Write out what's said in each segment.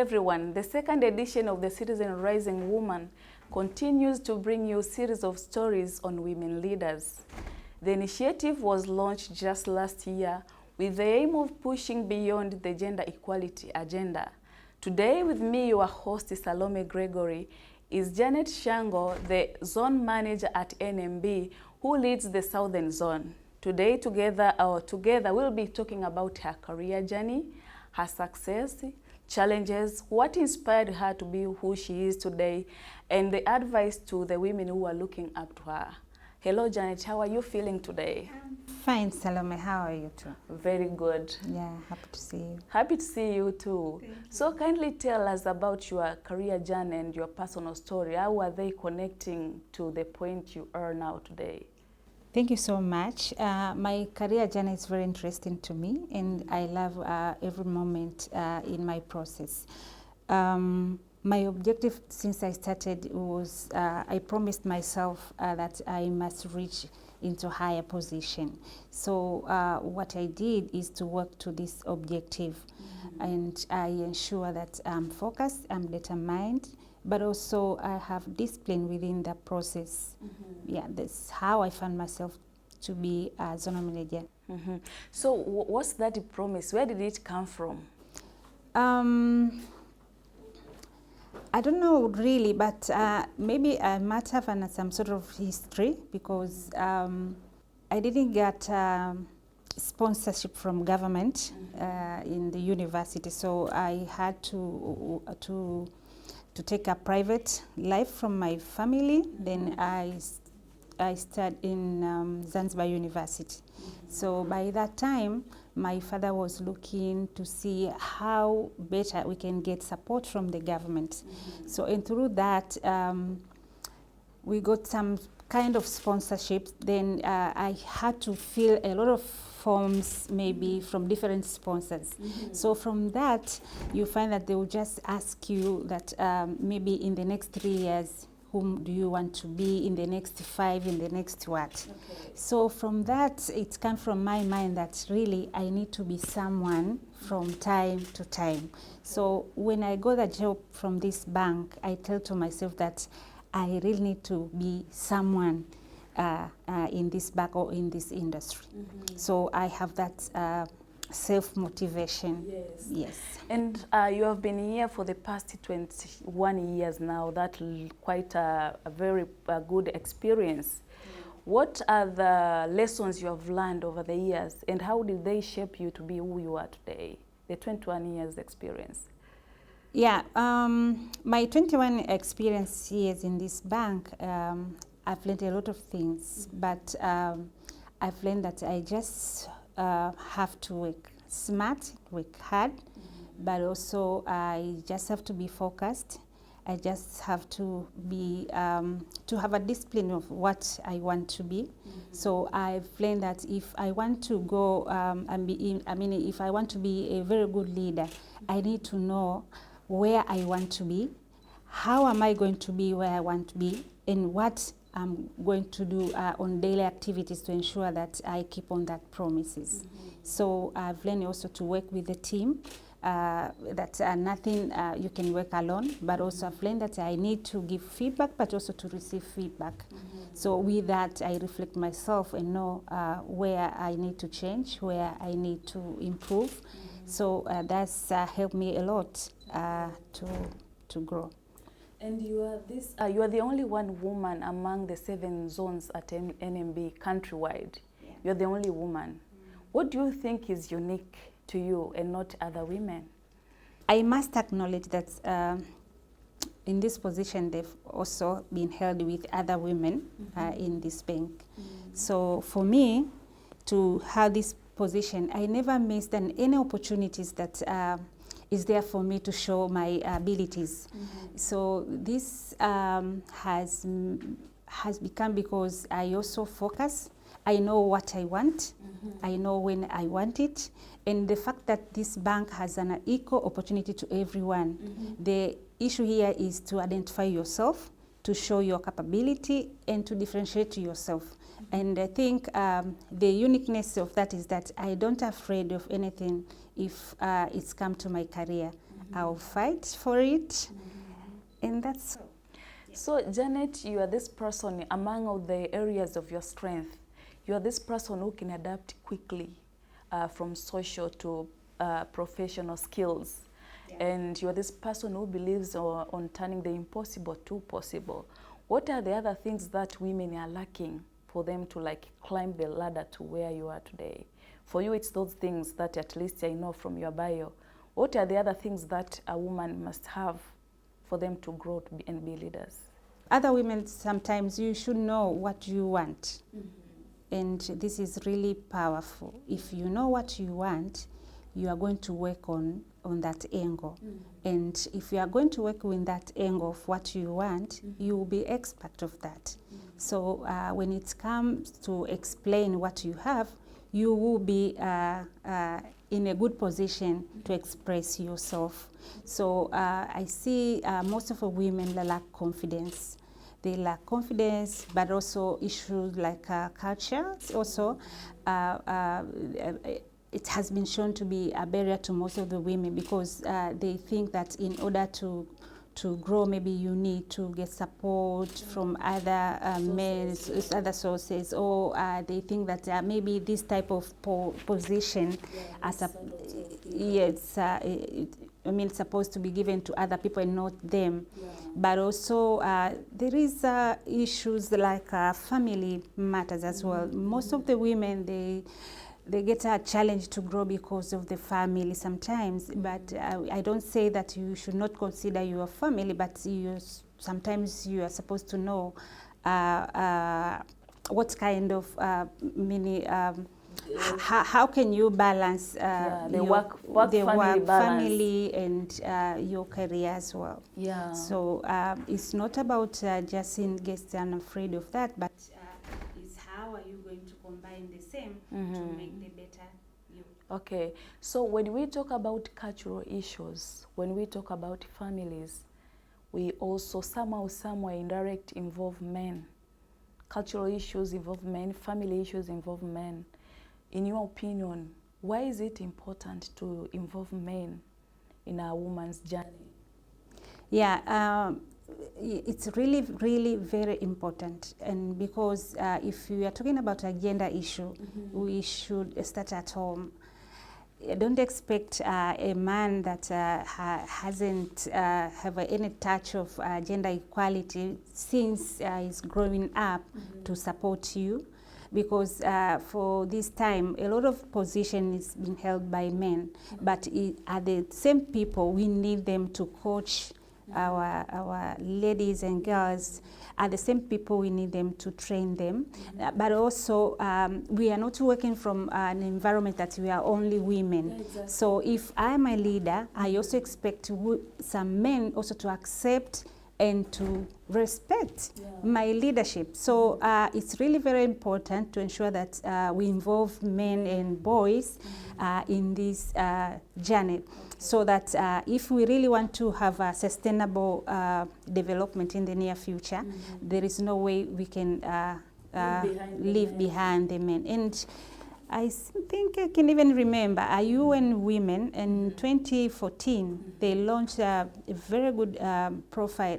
everyone. The second edition of the Citizen Rising Woman continues to bring you a series of stories on women leaders. The initiative was launched just last year with the aim of pushing beyond the gender equality agenda. Today with me, your host Salome Gregory, is Janeth Shango, the zone manager at NMB, who leads the Southern Zone. Today, together we'll be talking about her career journey, her success, challenges, what inspired her to be who she is today, and the advice to the women who are looking up to her. Hello, Janeth. How are you feeling today? Fine, Salome. How are you too? Very good. Yeah, happy to see you. Happy to see you too. So kindly tell us about your career journey and your personal story. How are they connecting to the point you are now today? Thank you so much. My career journey is very interesting to me, and I love every moment in my process. My objective since I started was I promised myself that I must reach into higher position. So what I did is to work to this objective, and I ensure that I'm focused, I'm determined, but also I have discipline within the process. Yeah, that's how I found myself to be a zonal manager. So what's that promise? Where did it come from? I don't know really, but maybe I might have some sort of history, because I didn't get sponsorship from government in the university, so I had to take a private life from my family. Then I studied in Zanzibar University. So by that time, my father was looking to see how better we can get support from the government. So and through that, we got some kind of sponsorship. Then I had to fill a lot of forms, maybe from different sponsors. So from that, you find that they will just ask you that maybe in the next 3 years, whom do you want to be, in the next 5, in the next what? Okay. So from that, it came from my mind that really I need to be someone from time to time. So when I got a job from this bank, I tell to myself that I really need to be someone in this bank or in this industry. So I have that self-motivation. Yes. And you have been here for the past 21 years now. That's quite a very good experience. What are the lessons you have learned over the years, and how did they shape you to be who you are today, the 21 years experience? Yeah, my 21 experience years in this bank, I've learned a lot of things, but I've learned that I just have to work smart, work hard, but also I just have to be focused. I just have to be to have a discipline of what I want to be. So I've learned that if I want to go and be if I want to be a very good leader, I need to know where I want to be, how am I going to be where I want to be, and what I'm going to do on daily activities to ensure that I keep on that promises. So I've learned also to work with the team, that nothing you can work alone, but also I've learned that I need to give feedback, but also to receive feedback. So with that, I reflect myself and know where I need to change, where I need to improve. So that's helped me a lot to grow. And you are the only one woman among the 7 zones at NMB countrywide. Yeah. You're the only woman. What do you think is unique to you and not other women? I must acknowledge that in this position, they've also been held with other women in this bank. So for me to have this position, I never missed any opportunities that is there for me to show my abilities. So this has become because I also focus. I know what I want. I know when I want it. And the fact that this bank has an equal opportunity to everyone. The issue here is to identify yourself, to show your capability, and to differentiate yourself. And I think the uniqueness of that is that I don't afraid of anything if it's come to my career. I'll fight for it, and that's so. So, Janeth, you are this person among all the areas of your strength. You are this person who can adapt quickly from social to professional skills. Yeah. And you are this person who believes on turning the impossible to possible. What are the other things that women are lacking for them to like climb the ladder to where you are today? For you, it's those things that at least I know from your bio. What are the other things that a woman must have for them to grow and be leaders? Other women, sometimes you should know what you want. And this is really powerful. If you know what you want, you are going to work on that angle. And if you are going to work with that angle of what you want, you will be expert of that. So when it comes to explain what you have, you will be in a good position to express yourself. So I see most of the women lack confidence. They lack confidence, but also issues like culture. Also, it has been shown to be a barrier to most of the women because they think that in order to grow, maybe you need to get support from other men, other sources, or they think that maybe this type of position, as a, yes, it's supposed to be given to other people and not them. Yeah. But also there is issues like family matters as well. Most of the women, they get a challenge to grow because of the family sometimes, but I don't say that you should not consider your family, but sometimes you are supposed to know what kind of how can you balance the work family and your career as well. Yeah. So it's not about just getting unafraid of that, but how are you going to combine the same to make the better you? Okay, so when we talk about cultural issues, when we talk about families, we also somehow, somewhere indirect involve men. Cultural issues involve men, family issues involve men. In your opinion, why is it important to involve men in a woman's journey? Yeah. It's really, really very important, and because if we are talking about a gender issue, we should start at home. Don't expect a man that hasn't have any touch of gender equality since he's growing up to support you, because for this time a lot of position is being held by men, but are the same people we need them to coach our ladies and girls, are the same people we need them to train them. But also we are not working from an environment that we are only women. Yeah, exactly. So if I'm a leader, I also expect some men also to accept and to respect my leadership. So it's really very important to ensure that we involve men and boys in this journey, so that if we really want to have a sustainable development in the near future, there is no way we can leave behind the men. And I think I can even remember a UN Women in 2014, they launched a very good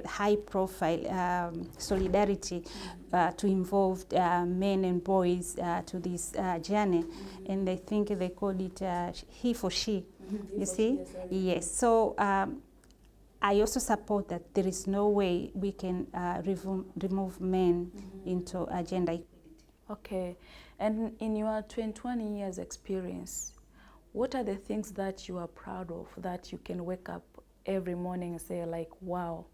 high profile solidarity to involve men and boys to this journey. And I think they called it he for she. You see? Yes. So I also support that there is no way we can remove men into gender equality. Okay. And in your 20 years experience, what are the things that you are proud of, that you can wake up every morning and say like, wow,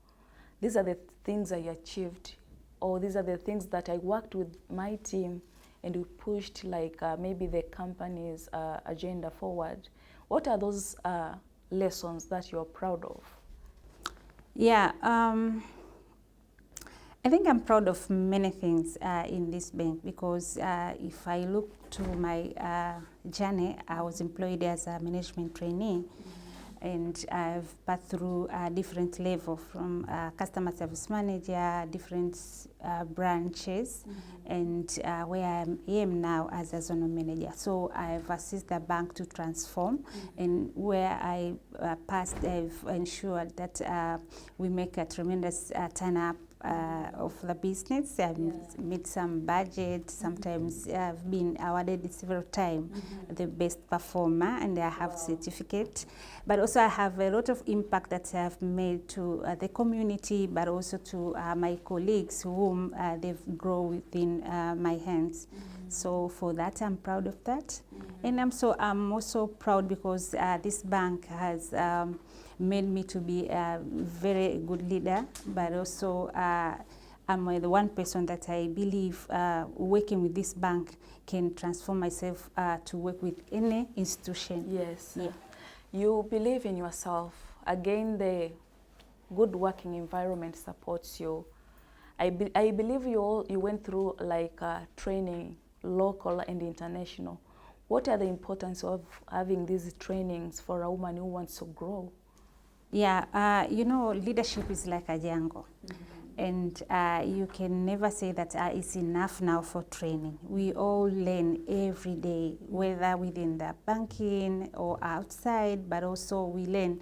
these are the things I achieved, or these are the things that I worked with my team and we pushed like maybe the company's agenda forward? What are those lessons that you're proud of? Yeah, I think I'm proud of many things in this bank, because if I look to my journey, I was employed as a management trainee. and I've passed through different levels from customer service manager, different branches, and where I am now as a zonal manager. So I've assisted the bank to transform, and where I passed, I've ensured that we make a tremendous turn up of the business. I've made some budget. Sometimes I've been awarded several times the best performer, and I have certificate. But also I have a lot of impact that I've made to the community, but also to my colleagues whom they've grown within my hands. So for that, I'm proud of that. And I'm also proud because this bank has made me to be a very good leader, but also I'm the one person that I believe working with this bank can transform myself to work with any institution. Yes. Yeah. You believe in yourself. Again, the good working environment supports you. I believe you went through like training, local and international. What are the importance of having these trainings for a woman who wants to grow? Yeah, you know, leadership is like a jungle. And you can never say that it's enough now for training. We all learn every day, whether within the banking or outside, but also we learn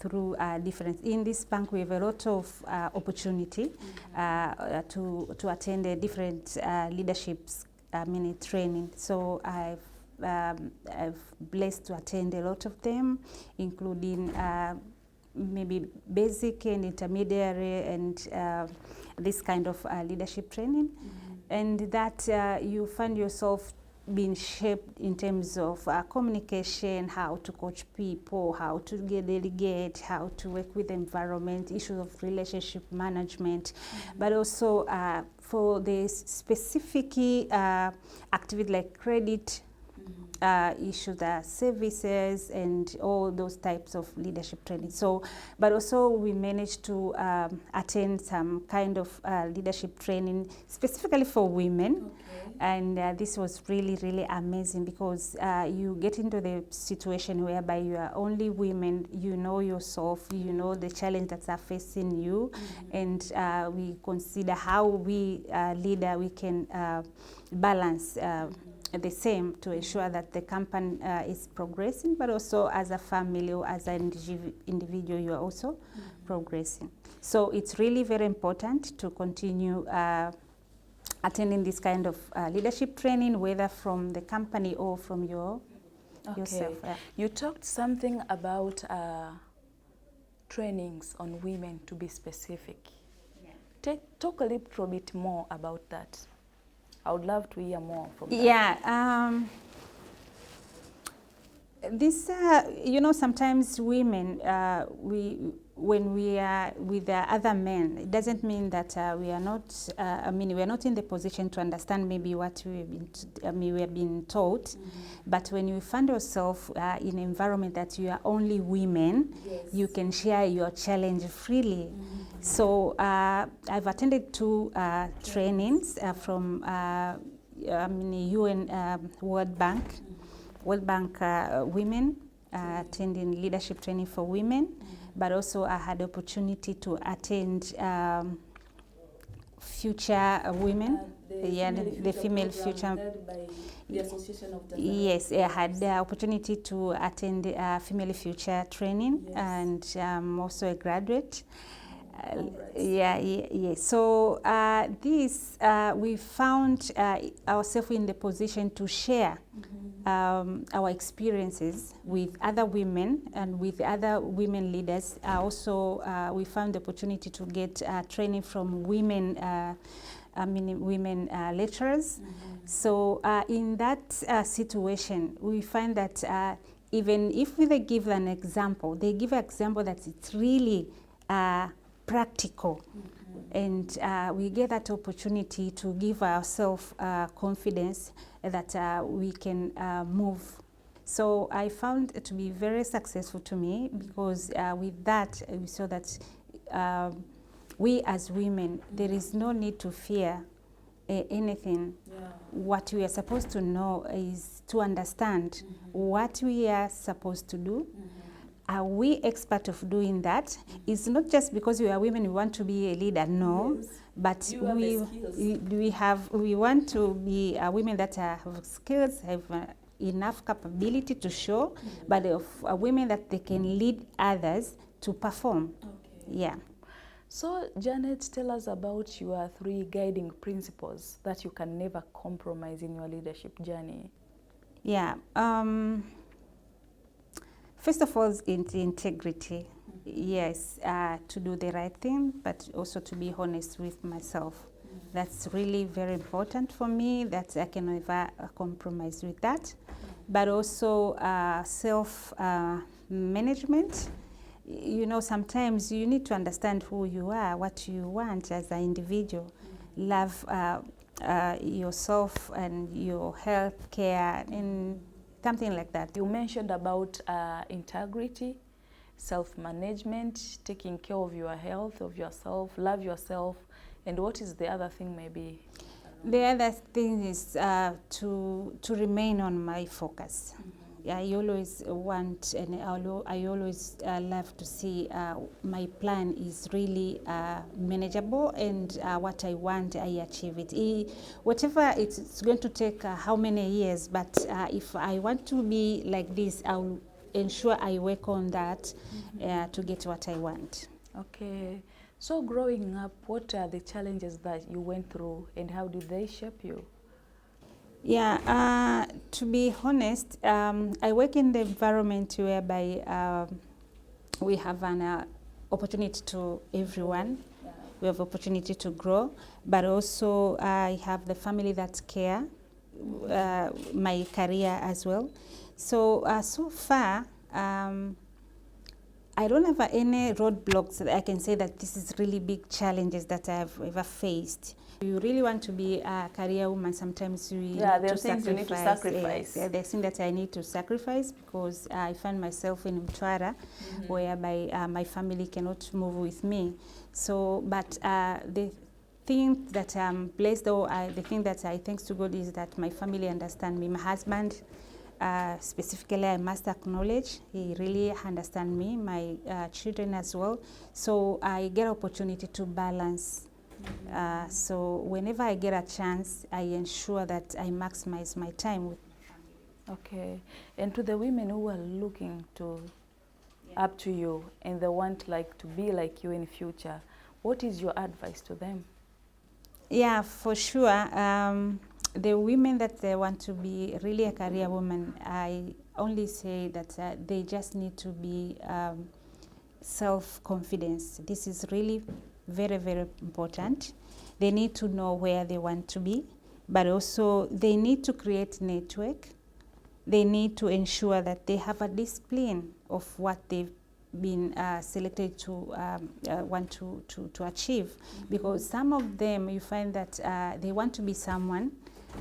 through different. In this bank, we have a lot of opportunity to attend a different leaderships training. So I've blessed to attend a lot of them, including maybe basic and intermediary and this kind of leadership training. And that you find yourself being shaped in terms of communication, how to coach people, how to delegate, how to work with the environment, issues of relationship management, but also for the specific activity like credit, issue the services and all those types of leadership training. So, but also we managed to attend some kind of leadership training specifically for women. Okay. And this was really, really amazing because you get into the situation whereby you are only women, you know yourself, you know the challenge that's facing you, and we consider how we leader, we can balance the same to ensure that the company is progressing, but also as a family or as an individual, you are also progressing. So it's really very important to continue attending this kind of leadership training, whether from the company or from yourself. Yeah. You talked something about trainings on women, to be specific. Yeah. Talk a little bit more about that. I would love to hear more from that. Yeah, this, you know, sometimes women, when we are with other men, it doesn't mean that we are not, we are not in the position to understand maybe what we have been taught. But when you find yourself in an environment that you are only women, yes, you can share your challenge freely. So I've attended 2 trainings from UN World Bank. World Bank women, attending leadership training for women, but also I had the opportunity to attend Future Women, the Female Future. By the Association of Tanzania. Yes, I had the opportunity to attend Female Future training, yes, and I'm also a graduate. Yeah. So this, we found ourselves in the position to share our experiences with other women and with other women leaders. Also, we found the opportunity to get training from women, women lecturers. So in that situation, we find that even if they give an example, they give an example that it's really practical, and we get that opportunity to give ourselves confidence that we can move. So I found it to be very successful to me because with that we saw that we as women, there is no need to fear anything. Yeah. What we are supposed to know is to understand what we are supposed to do, are we expert of doing that? It's not just because we are women we want to be a leader, no. Yes. But we want to be women that have skills, have enough capability to show, but of women that they can lead others to perform. Okay. Yeah. So, Janeth, tell us about your 3 guiding principles that you can never compromise in your leadership journey. Yeah. First of all, integrity. Yes, to do the right thing, but also to be honest with myself. That's really very important for me, that I can never compromise with that. But also self-management. You know, sometimes you need to understand who you are, what you want as an individual. Love yourself and your health care and something like that. You mentioned about integrity, self-management, taking care of your health, of yourself, love yourself, and what is the other thing maybe? The other thing is to remain on my focus. I always want, and I always love to see my plan is really manageable, and what I want, I achieve it. Whatever it's going to take how many years, but if I want to be like this, I'll ensure I work on that to get what I want. Okay. So growing up, what are the challenges that you went through and how did they shape you? Yeah, to be honest, I work in the environment whereby we have an opportunity to everyone. We have opportunity to grow, but also I have the family that care, my career as well. So, so far, I don't have any roadblocks that I can say that this is really big challenges that I've ever faced. You really want to be a career woman, sometimes you need to sacrifice. You need to sacrifice. Yes, there's things that I need to sacrifice because I find myself in Mtwara, whereby my family cannot move with me. So, but the thing that I'm blessed, or the thing that I thanks to God is that my family understand me. My husband, specifically, I must acknowledge, he really understands me, my children as well. So I get opportunity to balance. So whenever I get a chance, I ensure that I maximize my time with my family. Okay. And to the women who are looking up to you and they want to be like you in future, what is your advice to them? Yeah, for sure. The women that they want to be really a career woman, I only say that they just need to be self-confidence. This is really very, very important. They need to know where they want to be, but also they need to create network. They need to ensure that they have a discipline of what they've been selected to want to achieve. Because some of them, you find that they want to be someone,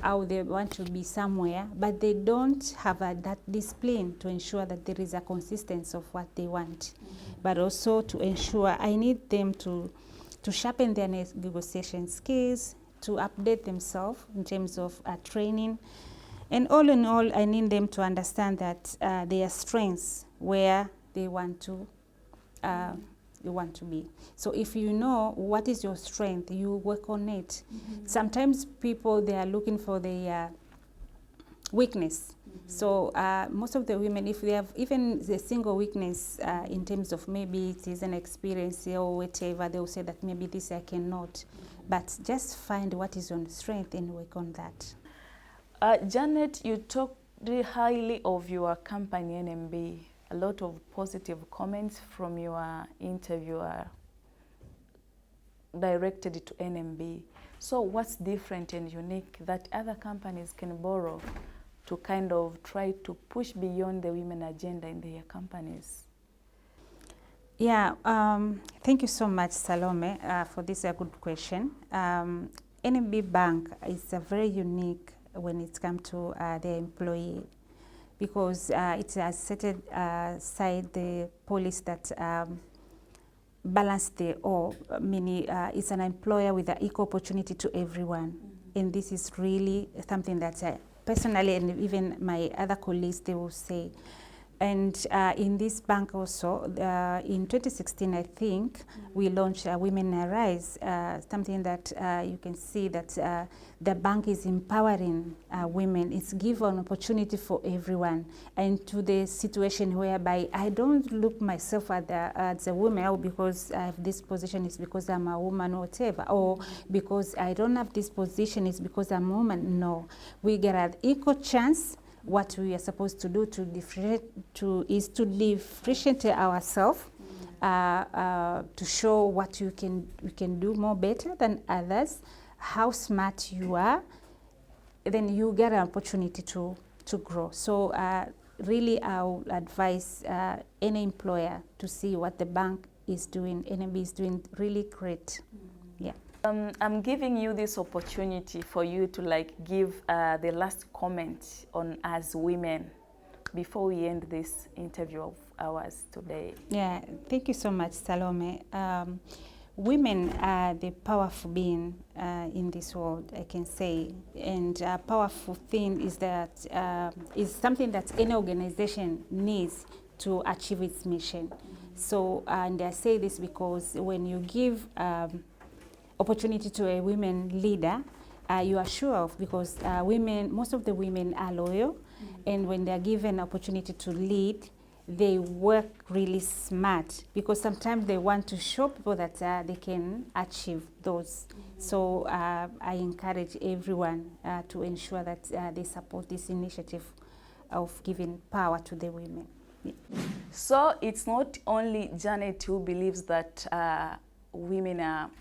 or they want to be somewhere, but they don't have that discipline to ensure that there is a consistency of what they want. But also to ensure, I need them to sharpen their negotiation skills, to update themselves in terms of training. And all in all, I need them to understand that their strengths where they want to be. So if you know what is your strength, you work on it. Sometimes people, they are looking for their weakness. So most of the women, if they have even the single weakness in terms of maybe it is an experience or whatever, they will say that maybe this I cannot. But just find what is your strength and work on that. Janeth, you talked highly of your company, NMB. A lot of positive comments from your interviewer directed to NMB. So what's different and unique that other companies can borrow to kind of try to push beyond the women agenda in their companies? Yeah, thank you so much, Salome, for this good question. NMB Bank is very unique when it comes to the employee, because it has set aside the policy that balance the all, meaning it's an employer with an equal opportunity to everyone. And this is really something that personally, and even my other colleagues, they will say, And in this bank also, in 2016, I think, we launched Women Arise, something that you can see that the bank is empowering women. It's given opportunity for everyone. And to the situation whereby I don't look myself as a woman, or because I have this position is because I'm a woman or whatever, or because I don't have this position is because I'm a woman. No, we get an equal chance. What we are supposed to do is to differentiate ourselves, to show what we can do more better than others, how smart you are, then you get an opportunity to grow. So really I would advise any employer to see what the bank is doing. NMB is doing really great. Yeah. I'm giving you this opportunity for you to give the last comment on us women before we end this interview of ours today. Yeah, thank you so much, Salome. Women are the powerful being in this world, I can say. And a powerful thing is that is something that any organization needs to achieve its mission. So, and I say this because when you give opportunity to a women leader, you are sure of, because most of the women are loyal, and when they are given opportunity to lead, they work really smart, because sometimes they want to show people that they can achieve those. So I encourage everyone to ensure that they support this initiative of giving power to the women. Yeah. So it's not only Janeth who believes that women are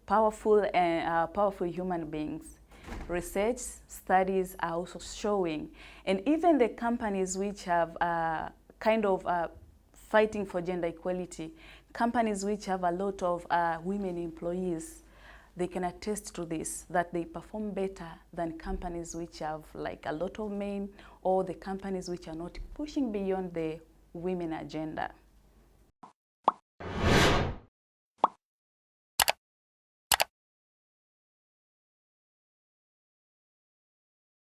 powerful and powerful human beings. Research studies are also showing, and even the companies which have fighting for gender equality, companies which have a lot of women employees, they can attest to this, that they perform better than companies which have a lot of men, or the companies which are not pushing beyond the women agenda.